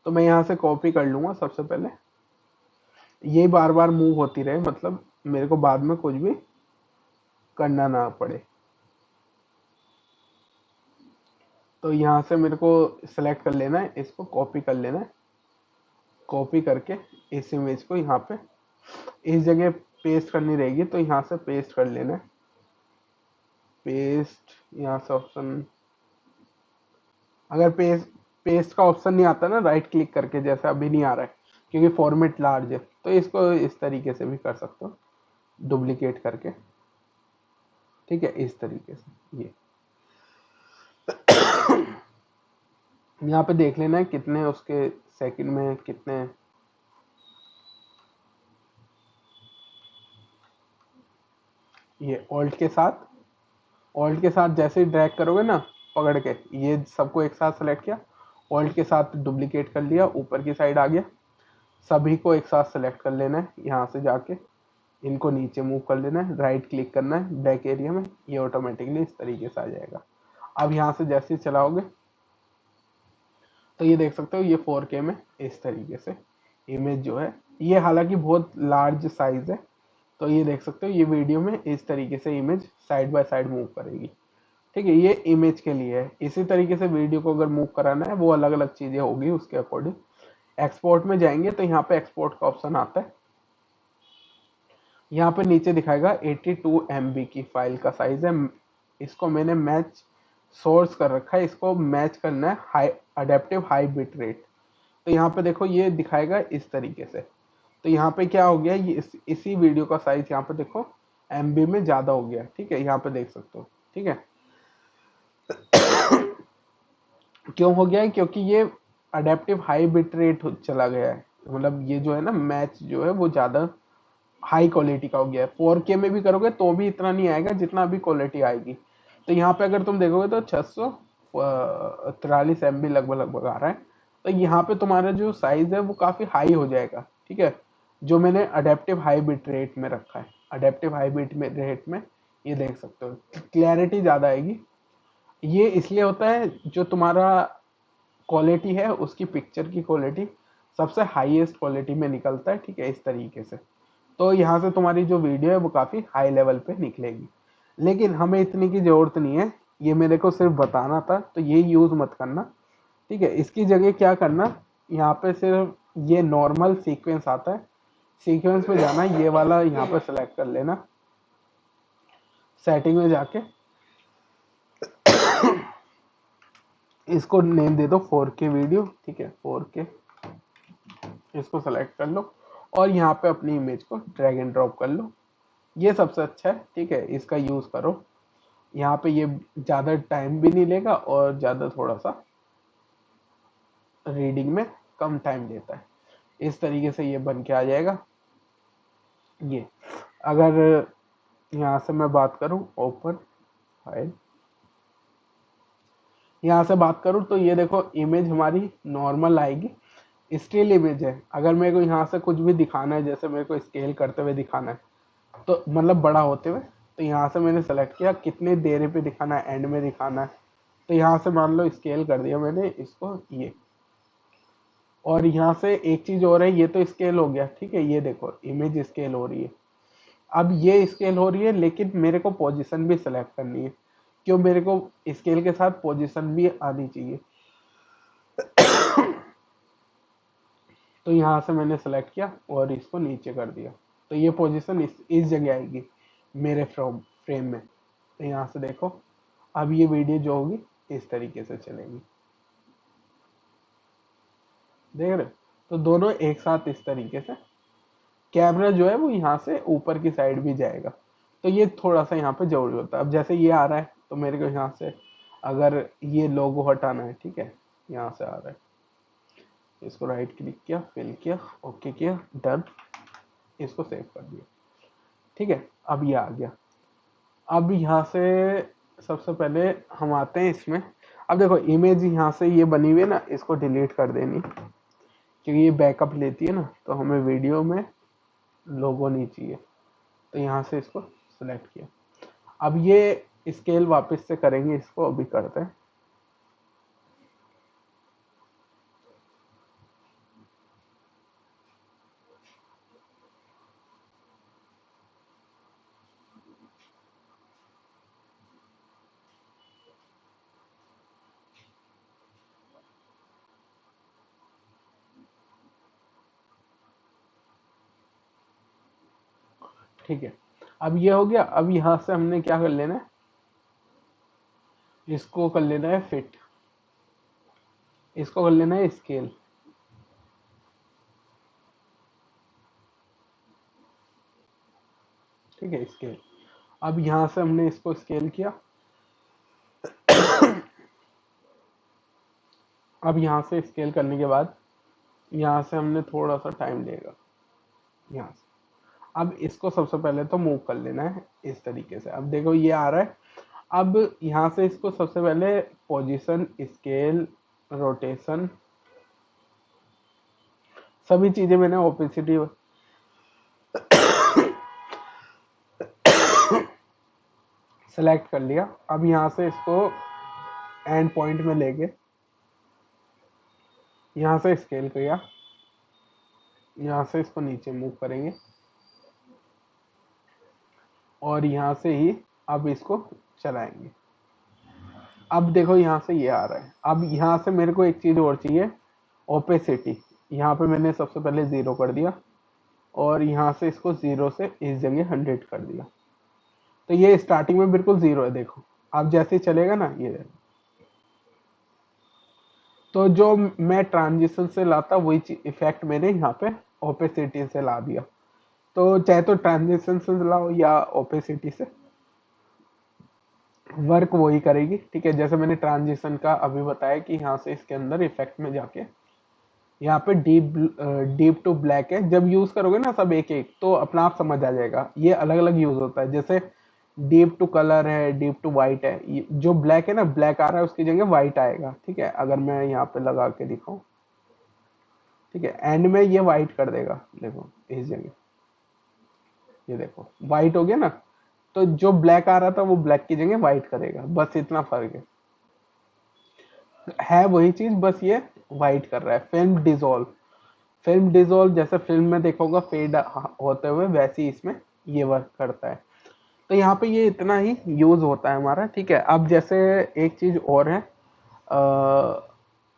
तो मैं यहाँ से कॉपी कर लूंगा सबसे पहले। ये बार बार मूव होती रहे, मतलब मेरे को बाद में कुछ भी करना ना पड़े। तो यहाँ से मेरे को सेलेक्ट कर लेना है, इसको कॉपी कर लेना है। कॉपी करके इस इमेज को यहाँ पे इस जगह पेस्ट करनी रहेगी, तो यहाँ से पेस्ट कर लेना है। पेस्ट, यहाँ से ऑप्शन, अगर पेस्ट पेस्ट का ऑप्शन नहीं आता ना राइट क्लिक करके, जैसे अभी नहीं आ रहा है क्योंकि फॉर्मेट लार्ज है, तो इसको इस तरीके से भी कर सकते हो डुप्लीकेट करके, ठीक है, इस तरीके से। ये यहाँ पे देख लेना है कितने उसके सेकंड में कितने, ये ऑल्ट के साथ जैसे ही ड्रैग करोगे ना पकड़ के, ये सबको एक साथ सेलेक्ट किया, ऑल्ट के साथ डुप्लीकेट कर लिया, ऊपर की साइड आ गया, सभी को एक साथ सेलेक्ट कर लेना है, यहाँ से जाके इनको नीचे मूव कर लेना है, राइट क्लिक करना है बैक एरिया में, ये ऑटोमेटिकली इस तरीके से आ जाएगा। अब यहाँ से जैसे ही चलाओगे तो ये देख सकते हो ये 4K में इस तरीके से इमेज जो है, ये हालांकि बहुत लार्ज साइज है, तो ये देख सकते हो ये वीडियो में इस तरीके से image side by side move करेगी, ठीक है। ये इमेज के लिए है। इसी तरीके से वीडियो को अगर मूव कराना है वो अलग अलग चीजें होगी उसके अकॉर्डिंग। एक्सपोर्ट में जाएंगे तो यहाँ पे एक्सपोर्ट का ऑप्शन आता है, यहाँ पे नीचे दिखाएगा 82 MB की फाइल का साइज है, इसको मैंने मैच सोर्स कर रखा है, इसको मैच करना है high adaptive high bit rate, तो यहाँ पे देखो ये दिखाएगा इस तरीके से। तो यहाँ पे क्या हो गया, ये इसी वीडियो का साइज यहाँ पे देखो MB में ज्यादा हो गया, ठीक है, यहाँ पे देख सकते हो, ठीक है। क्यों हो गया है, क्योंकि ये अडेप्टिव हाई बिट रेट चला गया है, मतलब ये जो है ना मैच जो है वो ज्यादा हाई क्वालिटी का हो गया है। 4K में भी करोगे तो भी इतना नहीं आएगा जितना अभी क्वालिटी आएगी। तो यहाँ पे अगर तुम देखोगे तो 643 MB लगभग लगभग आ रहा है, तो यहाँ पे तुम्हारा जो साइज है वो काफी हाई हो जाएगा, ठीक है, जो मैंने अडेप्टिव हाई बिट रेट में रखा है। अडेप्टिव हाई बिट रेट में ये देख सकते हो क्लैरिटी ज्यादा आएगी। ये इसलिए होता है जो तुम्हारा क्वालिटी है उसकी पिक्चर की क्वालिटी सबसे हाईएस्ट क्वालिटी में निकलता है, ठीक है, इस तरीके से। तो यहाँ से तुम्हारी जो वीडियो है वो काफी हाई लेवल पे निकलेगी, लेकिन हमें इतनी की जरूरत नहीं है, ये मेरे को सिर्फ बताना था, तो ये यूज मत करना, ठीक है। इसकी जगह क्या करना, यहाँ पे सिर्फ ये नॉर्मल सीक्वेंस आता है, सीक्वेंस में जाना, ये वाला यहाँ पे सेलेक्ट कर लेना, सेटिंग में जाके इसको नेम दे दो 4K वीडियो, ठीक है, 4K, इसको सेलेक्ट कर लो और यहाँ पे अपनी इमेज को ड्रैग एंड ड्रॉप कर लो, ये सबसे अच्छा है, ठीक है, इसका यूज करो। यहाँ पे ये ज्यादा टाइम भी नहीं लेगा और ज्यादा थोड़ा सा रीडिंग में कम टाइम लेता है, इस तरीके से ये बन के आ जाएगा। ये अगर यहाँ से मैं बात करूँ ओपन फाइल, यहाँ से बात करूँ तो ये देखो इमेज हमारी नॉर्मल आएगी, स्टिल इमेज है। अगर मेरे को यहाँ से कुछ भी दिखाना है, जैसे मेरे को स्केल करते हुए दिखाना है, तो मतलब बड़ा होते हुए, तो यहाँ से मैंने सेलेक्ट किया कितने देर पे दिखाना है, एंड में दिखाना है, तो यहाँ से मान लो स्केल कर दिया मैंने इसको ये, और यहाँ से एक चीज और है, ये तो स्केल हो गया, ठीक है, ये देखो इमेज स्केल हो रही है। अब ये स्केल हो रही है लेकिन मेरे को पोजीशन भी सिलेक्ट करनी है, क्यों, मेरे को स्केल के साथ पोजीशन भी आनी चाहिए। तो यहाँ से मैंने सेलेक्ट किया और इसको नीचे कर दिया, तो ये पोजीशन इस जगह आएगी मेरे फ्रेम में। तो यहाँ से देखो अब ये वीडियो जो होगी इस तरीके से चलेगी, देख रहे हो? तो दोनों एक साथ इस तरीके से, कैमरा जो है वो यहाँ से ऊपर की साइड भी जाएगा, तो ये थोड़ा सा यहाँ पे जरूरी होता है। अब जैसे ये आ रहा है तो मेरे को यहाँ से अगर ये लोगो हटाना है, ठीक है, यहाँ से आ रहा है, इसको राइट क्लिक किया, फिल किया, ओके किया, डन, इसको सेव कर दिया, ठीक है। अब ये आ गया। अब यहाँ से सबसे पहले हम आते हैं इसमें। अब देखो इमेज यहाँ से ये बनी हुई है ना, इसको डिलीट कर देनी, क्योंकि ये बैकअप लेती है ना, तो हमें वीडियो में लोगो नहीं चाहिए, तो यहाँ से इसको सिलेक्ट किया। अब ये स्केल वापस से करेंगे, इसको अभी करते हैं। ठीक है, अब ये हो गया। अब यहाँ से हमने क्या कर लेना है, इसको कर लेना है फिट, इसको कर लेना है स्केल। ठीक है, स्केल। अब यहां से हमने इसको स्केल किया। अब यहां से स्केल करने के बाद यहाँ से हमने थोड़ा सा टाइम लेगा यहाँ से। अब इसको सबसे पहले तो मूव कर लेना है इस तरीके से। अब देखो ये आ रहा है। अब यहाँ से इसको सबसे पहले पोजीशन, स्केल, रोटेशन, सभी चीजें मैंने ओपेसिटी सेलेक्ट कर लिया। अब यहाँ से इसको एंड पॉइंट में लेके यहाँ से स्केल किया, यहाँ से इसको नीचे मूव करेंगे और यहाँ से ही अब इसको चलाएंगे। अब देखो यहाँ से ये आ रहा है। अब यहाँ से मेरे को एक चीज और चाहिए, ओपेसिटी। यहाँ पे मैंने सबसे पहले 0 कर दिया और यहाँ से इसको 0 से इस जगह 100 कर दिया। तो ये स्टार्टिंग में बिल्कुल 0 है। देखो अब जैसे ही चलेगा ना ये, तो जो मैं ट्रांजिशन से लाता वही इफेक्ट मैंने यहाँ पे ओपेसिटी से ला दिया। तो चाहे तो ट्रांजिशन से लाओ या ओपेसिटी से, वर्क वही करेगी। ठीक है, जैसे मैंने ट्रांजिशन का अभी बताया कि यहाँ से इसके अंदर इफेक्ट में जाके यहाँ पे डीप टू ब्लैक है। जब यूज करोगे ना सब एक एक, तो अपना आप समझ आ जाएगा। ये अलग अलग यूज होता है। जैसे डीप टू कलर है, डीप टू वाइट है। जो ब्लैक है ना, ब्लैक आ रहा है उसकी जगह वाइट आएगा। ठीक है, अगर मैं यहाँ पे लगा के दिखाऊं, ठीक है, एंड में ये वाइट कर देगा। देखो इस जगह ये देखो वाइट हो गया ना। तो जो ब्लैक आ रहा था वो ब्लैक की जगह वाइट करेगा। बस इतना फर्क है वही चीज, बस ये वाइट कर रहा है। फिल्म डिजोल्व, फिल्म डिजोल्व जैसे फिल्म में देखोगा फेड होते हुए, वैसे ही इसमें ये वर्क करता है। तो यहाँ पे ये इतना ही यूज होता है हमारा। ठीक है, अब जैसे एक चीज और है,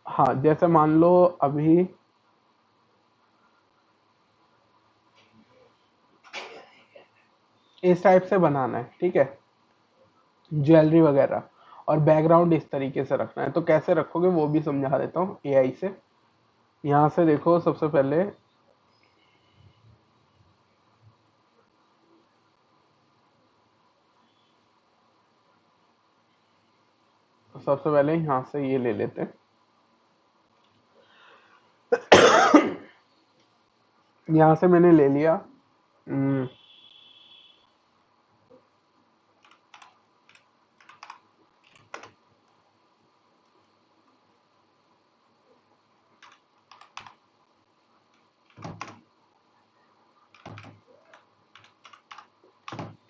हाँ, जैसे मान लो अभी इस टाइप से बनाना है। ठीक है, ज्वेलरी वगैरह, और बैकग्राउंड इस तरीके से रखना है। तो कैसे रखोगे वो भी समझा देता हूँ एआई से। यहाँ से देखो सबसे पहले, यहाँ से ये ले लेते हैं। यहाँ से मैंने ले लिया।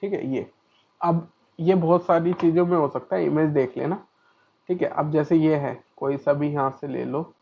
ठीक है, ये अब ये बहुत सारी चीजों में हो सकता है। इमेज देख लेना। ठीक है, अब जैसे ये है, कोई सा भी यहाँ से ले लो।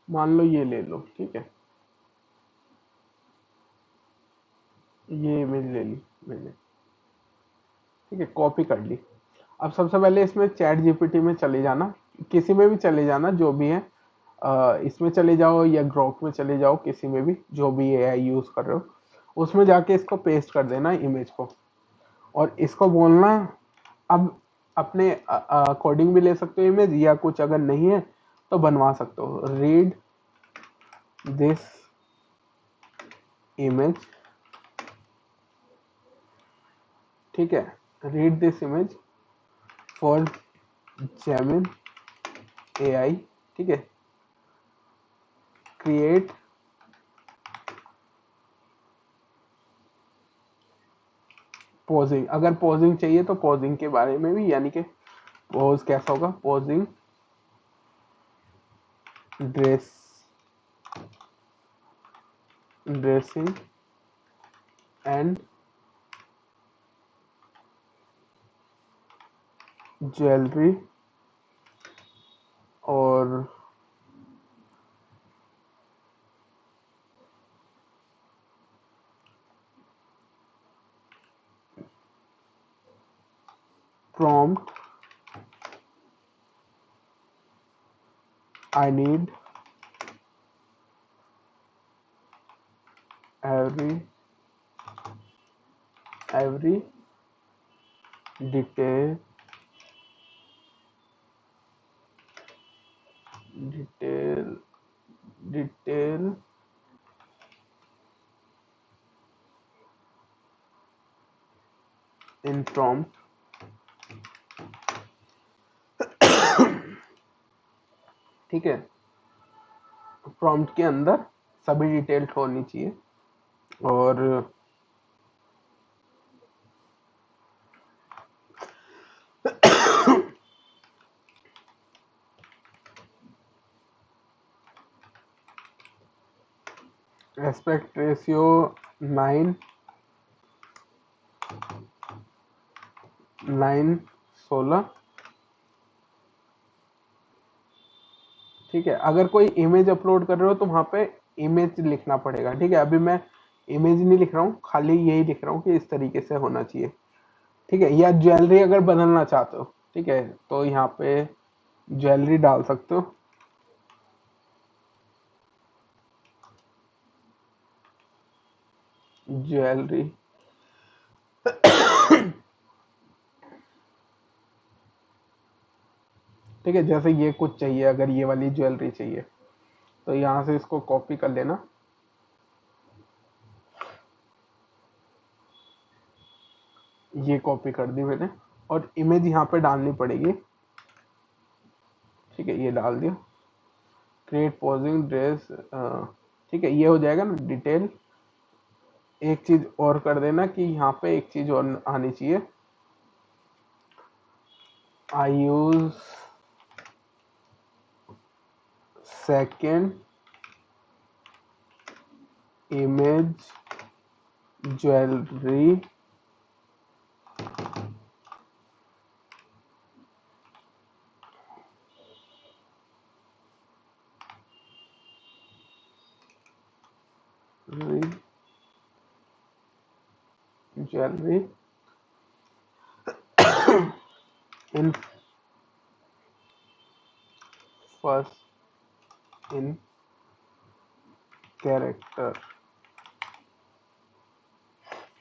मान लो ये ले लो। ठीक है, ये इमेज ले ली मैंने। ठीक है, कॉपी कर ली। अब सबसे पहले इसमें चैट जीपीटी में चले जाना, किसी में भी चले जाना जो भी है। इसमें चले जाओ या ग्रोक में चले जाओ, किसी में भी जो भी एआई यूज कर रहे हो उसमें जाके इसको पेस्ट कर देना इमेज को, और इसको बोलना। अब अपने अकॉर्डिंग भी ले सकते हो इमेज, या कुछ अगर नहीं है तो बनवा सकते हो। रीड दिस इमेज, ठीक है, read this image for Gemini AI. ठीक है, क्रिएट पोजिंग। अगर पोजिंग चाहिए तो पोजिंग के बारे में भी, यानी कि पोज कैसा होगा, posing dress, dressing and jewellery और prompt I need every detail in prompt. ठीक है, प्रॉम्प्ट के अंदर सभी डिटेल होनी चाहिए और एस्पेक्ट रेशियो 9:16। ठीक है, अगर कोई इमेज अपलोड कर रहे हो तो वहां पे इमेज लिखना पड़ेगा। ठीक है, अभी मैं इमेज नहीं लिख रहा हूँ, खाली यही लिख रहा हूँ कि इस तरीके से होना चाहिए। ठीक है, या ज्वेलरी अगर बदलना चाहते हो, ठीक है, तो यहाँ पे ज्वेलरी डाल सकते हो। ज्वेलरी ठीक है, जैसे ये कुछ चाहिए, अगर ये वाली ज्वेलरी चाहिए तो यहाँ से इसको कॉपी कर लेना। ये कॉपी कर दी मैंने और इमेज यहाँ पे डालनी पड़ेगी। ठीक है, ये डाल दिया। क्रिएट पोजिंग ड्रेस, ठीक है, ये हो जाएगा ना डिटेल। एक चीज और कर देना कि यहाँ पे एक चीज और आनी चाहिए। I use second image jewellery jewellery in first in character.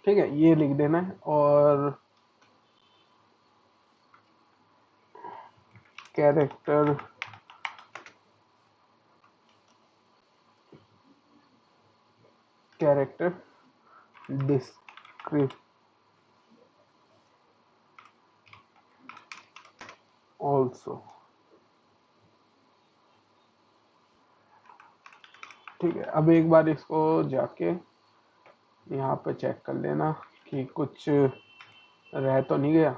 ठीक है, ये लिख देना है और कैरेक्टर डिस्क्रिप्ट ऑल्सो। ठीक है, अब एक बार इसको जाके यहाँ पे चेक कर लेना कि कुछ रह तो नहीं गया।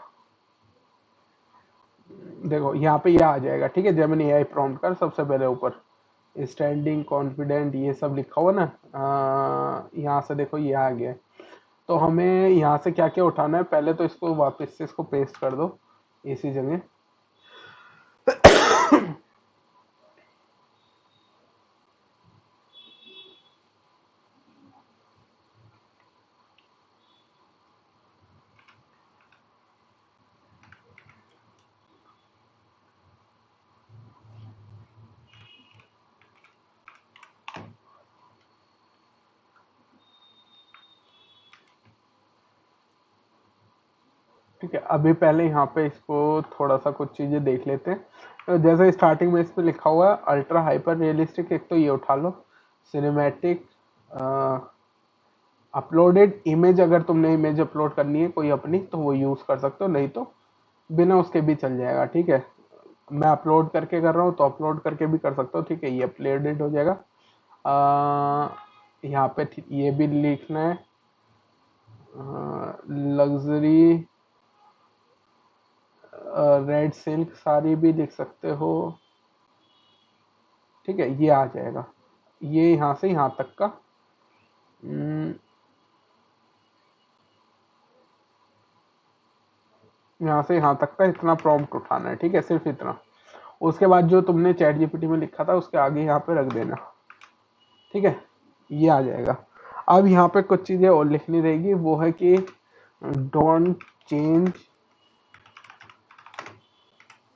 देखो यहाँ पे ये आ जाएगा। ठीक है, जेमिनी एआई प्रॉम्प्ट कर सबसे पहले ऊपर स्टैंडिंग कॉन्फिडेंट ये सब लिखा हुआ ना, यहाँ से देखो ये आ गया है। तो हमें यहाँ से क्या क्या उठाना है, पहले तो इसको वापस से इसको पेस्ट कर दो इसी जगह। ठीक है, अभी पहले यहाँ पे इसको थोड़ा सा कुछ चीजें देख लेते हैं। तो जैसे स्टार्टिंग में इस पे लिखा हुआ है अल्ट्रा हाइपर रियलिस्टिक, एक तो ये उठा लो। सिनेमैटिक अपलोडेड इमेज, अगर तुमने इमेज अपलोड करनी है कोई अपनी तो वो यूज कर सकते हो, नहीं तो बिना उसके भी चल जाएगा। ठीक है, मैं अपलोड करके कर रहा हूँ तो अपलोड करके भी कर सकता हूँ। ठीक है, ये अपलोडेड हो जाएगा। यहाँ पे ये भी लिखना है लग्जरी रेड सिल्क साड़ी भी लिख सकते हो। ठीक है, ये आ जाएगा। ये यहाँ से यहाँ तक का यहाँ से यहाँ तक का इतना प्रॉम्प्ट उठाना है, ठीक है, सिर्फ इतना। उसके बाद जो तुमने चैट जीपीटी में लिखा था उसके आगे यहाँ पे रख देना, ठीक है, ये आ जाएगा। अब यहाँ पे कुछ चीजें और लिखनी रहेगी, वो है कि डोंट चेंज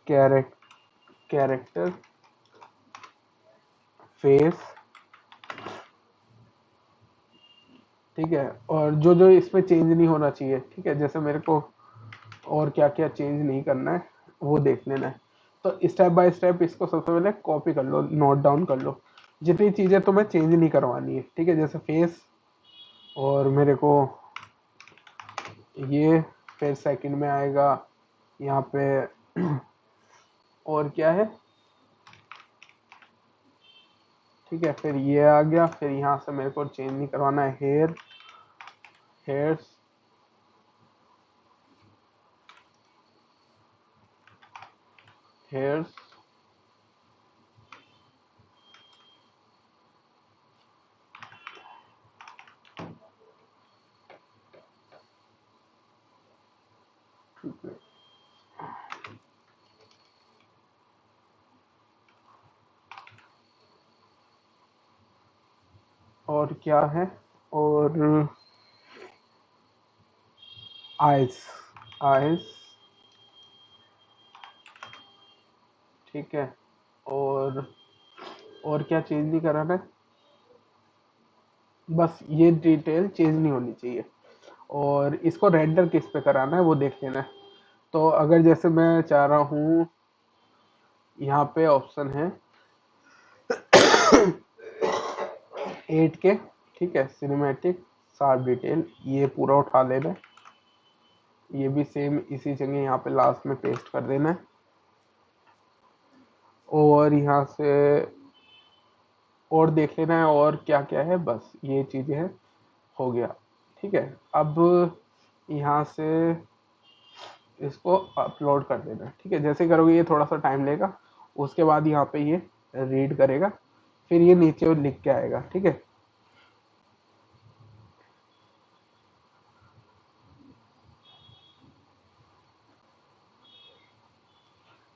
कैरेक्टर फेस, ठीक है, और जो जो इसमें चेंज नहीं होना चाहिए, ठीक है, जैसे मेरे को और क्या क्या चेंज नहीं करना है वो देख लेना है। तो स्टेप बाय स्टेप इसको सबसे पहले कॉपी कर लो, नोट डाउन कर लो जितनी चीज़ें तुम्हें चेंज नहीं करवानी है, ठीक है, जैसे फेस, और मेरे को ये, फिर सेकंड में आएगा यहाँ पे और क्या है, ठीक है, फिर ये आ गया, फिर यहाँ से मेरे को चेंज नहीं करवाना है हेयर्स, हेयर्स, और क्या है, और आइज, आइज, ठीक है, और क्या चेंज नहीं कराना है, बस ये डिटेल चेंज नहीं होनी चाहिए। और इसको रेंडर किस पे कराना है वो देख लेना है। तो अगर जैसे मैं चाह रहा हूँ, यहाँ पे ऑप्शन है 8K, ठीक है, सिनेमैटिक शार्प डिटेल, ये पूरा उठा लेना है, ये भी सेम इसी जगह यहाँ पे लास्ट में पेस्ट कर देना है, और यहाँ से और देख लेना है और क्या क्या है, बस ये चीज़ें हैं, हो गया, ठीक है। अब यहाँ से इसको अपलोड कर देना है, ठीक है, जैसे करोगे ये थोड़ा सा टाइम लेगा, उसके बाद यहाँ पे ये रीड करेगा, फिर ये नीचे लिख के आएगा, ठीक है।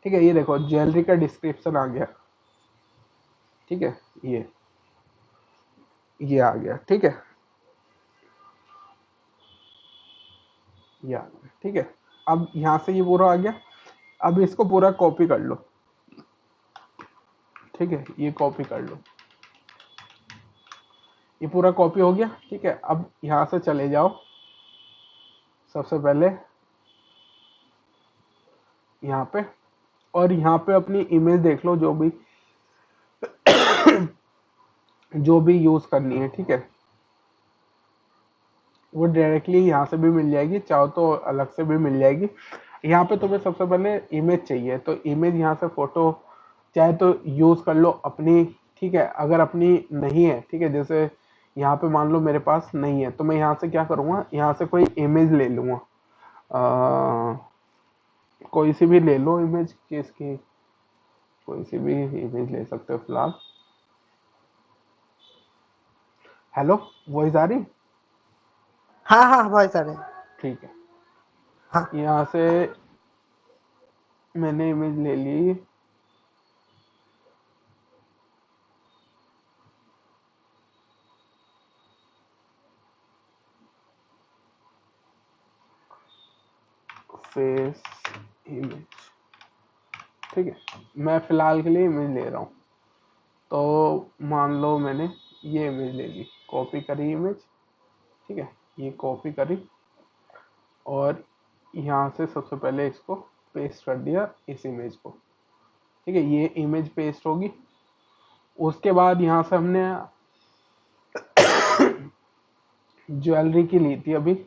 ठीक है, ये देखो ज्वेलरी का डिस्क्रिप्शन आ गया, ठीक है, ये आ गया, ठीक है, ये आ गया, ठीक है। अब यहाँ से ये पूरा आ गया, अब इसको पूरा कॉपी कर लो, ठीक है, ये कॉपी कर लो, ये पूरा कॉपी हो गया, ठीक है। अब यहाँ से चले जाओ, सबसे पहले यहाँ पे, और यहाँ पे अपनी इमेज देख लो, जो भी यूज करनी है, ठीक है, वो डायरेक्टली यहाँ से भी मिल जाएगी, चाहो तो अलग से भी मिल जाएगी। यहाँ पे तुम्हें सबसे पहले इमेज चाहिए, तो इमेज यहाँ से फोटो चाहे तो यूज कर लो अपनी, ठीक है, अगर अपनी नहीं है, ठीक है, जैसे यहाँ पे मान लो मेरे पास नहीं है, तो मैं यहाँ से क्या करूँगा, यहाँ से कोई इमेज ले लूँगा, कोई सी भी ले लो इमेज, किसकी, कोई सी भी इमेज ले सकते हो फिलहाल। हेलो, वॉइस आ रही? हाँ हाँ भाई सारे। ठीक है, हाँ यहाँ से मैंने इमेज ले ली, फेस इमेज, ठीक है, मैं फिलहाल के लिए इमेज ले रहा हूँ, तो मान लो मैंने ये इमेज ले ली, कॉपी करी इमेज, ठीक है, ये कॉपी करी, और यहाँ से सबसे पहले इसको पेस्ट कर दिया इस इमेज को, ठीक है, ये इमेज पेस्ट होगी। उसके बाद यहाँ से हमने ज्वेलरी की ली थी अभी,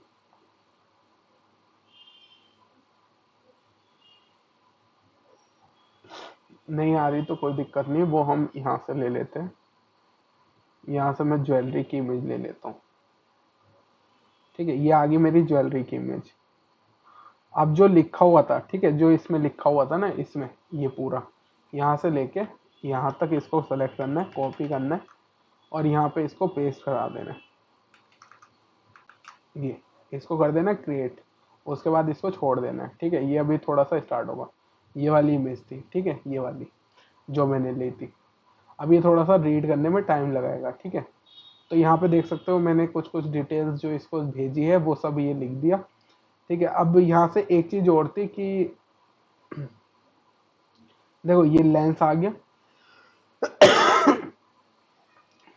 नहीं आ रही तो कोई दिक्कत नहीं, वो हम यहाँ से ले लेते हैं, यहाँ से मैं ज्वेलरी की इमेज ले लेता हूँ, ठीक है, ये आ गई मेरी ज्वेलरी की इमेज। अब जो लिखा हुआ था, ठीक है, जो इसमें लिखा हुआ था ना, इसमें ये पूरा यहाँ से लेके यहाँ तक इसको सेलेक्ट करना है, कॉपी करना है, और यहाँ पे इसको पेस्ट करा देना है, ये इसको कर देना क्रिएट, उसके बाद इसको छोड़ देना है। ठीक है, ये अभी थोड़ा सा स्टार्ट होगा। ये वाली इमेज थी, ठीक है, ये वाली जो मैंने ली थी। अब ये थोड़ा सा रीड करने में टाइम लगाएगा। ठीक है, तो यहाँ पे देख सकते हो मैंने कुछ कुछ डिटेल्स जो इसको भेजी है वो सब ये लिख दिया। ठीक है, अब यहाँ से एक चीज और थी कि देखो ये लेंस आ गया।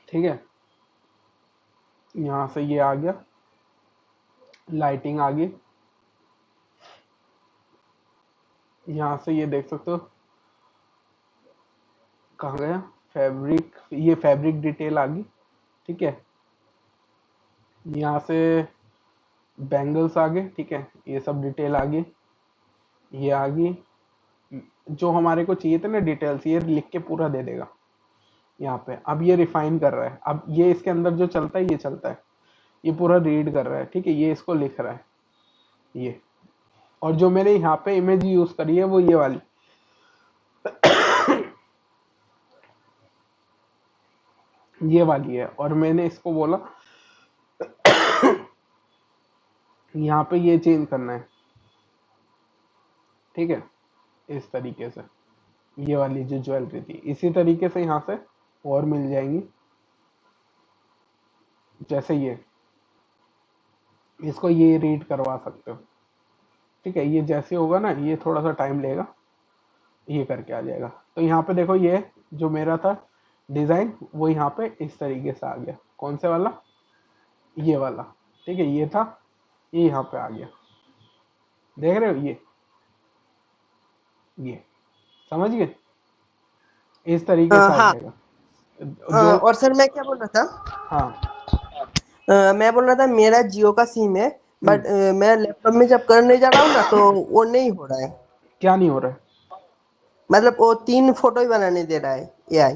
ठीक है, यहाँ से ये आ गया, लाइटिंग आ गई। यहाँ से ये देख सकते हो कहाँ गया फैब्रिक, ये फैब्रिक डिटेल आ गई। ठीक है, यहाँ से बैंगल्स आ गए। ठीक है, ये सब डिटेल आ गई, ये आ गई। जो हमारे को चाहिए थे ना डिटेल्स, ये लिख के पूरा दे देगा यहाँ पे। अब ये रिफाइन कर रहा है, अब ये इसके अंदर जो चलता है ये चलता है, ये पूरा रीड कर रहा है। ठीक है, ये इसको लिख रहा है ये। और जो मैंने यहाँ पे इमेज यूज करी है वो ये वाली ये वाली है। और मैंने इसको बोला यहाँ पे ये चेंज करना है। ठीक है, इस तरीके से ये वाली जो ज्वेलरी थी, इसी तरीके से यहाँ से और मिल जाएंगी। जैसे ये, इसको ये रीड करवा सकते हो। ठीक है, ये जैसे होगा ना, ये थोड़ा सा टाइम लेगा, ये करके आ जाएगा। तो यहाँ पे देखो ये जो मेरा था डिजाइन वो यहाँ पे इस तरीके से आ गया। कौन से वाला? ये वाला। ठीक है, ये था, ये यहाँ पे आ गया। देख रहे हो ये समझ गए? इस तरीके से आ हाँ। जाएगा जो। और सर मैं क्या बोल रहा था, हाँ। मैं बोल रहा था मेरा जियो का सिम है, बट मैं लैपटॉप में जब करने जा रहा हूँ ना तो वो नहीं हो रहा है। क्या नहीं हो रहा है? मतलब वो 3 फोटो ही बनाने दे रहा है एआई।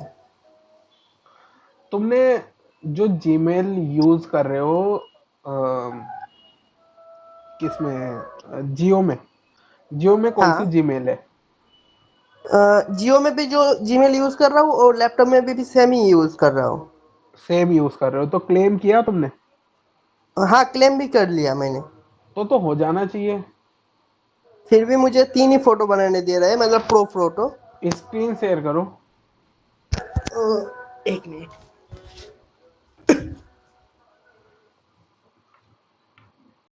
तुमने जो जीमेल यूज कर रहे हो किसमें? जियो में? जियो में कौन सी हाँ, जीमेल है? जियो में भी जो जीमेल यूज कर रहा हूँ और लैपटॉप में भी सेम ही यूज कर रहा हूँ। सेम यूज कर रहे हो तो क्लेम किया तुमने? हाँ, क्लेम भी कर लिया मैंने। तो हो जाना चाहिए। फिर भी मुझे 3 ही फोटो बनाने दे रहा है, मतलब प्रो फोटो। स्क्रीन शेयर करो। एक मिनट।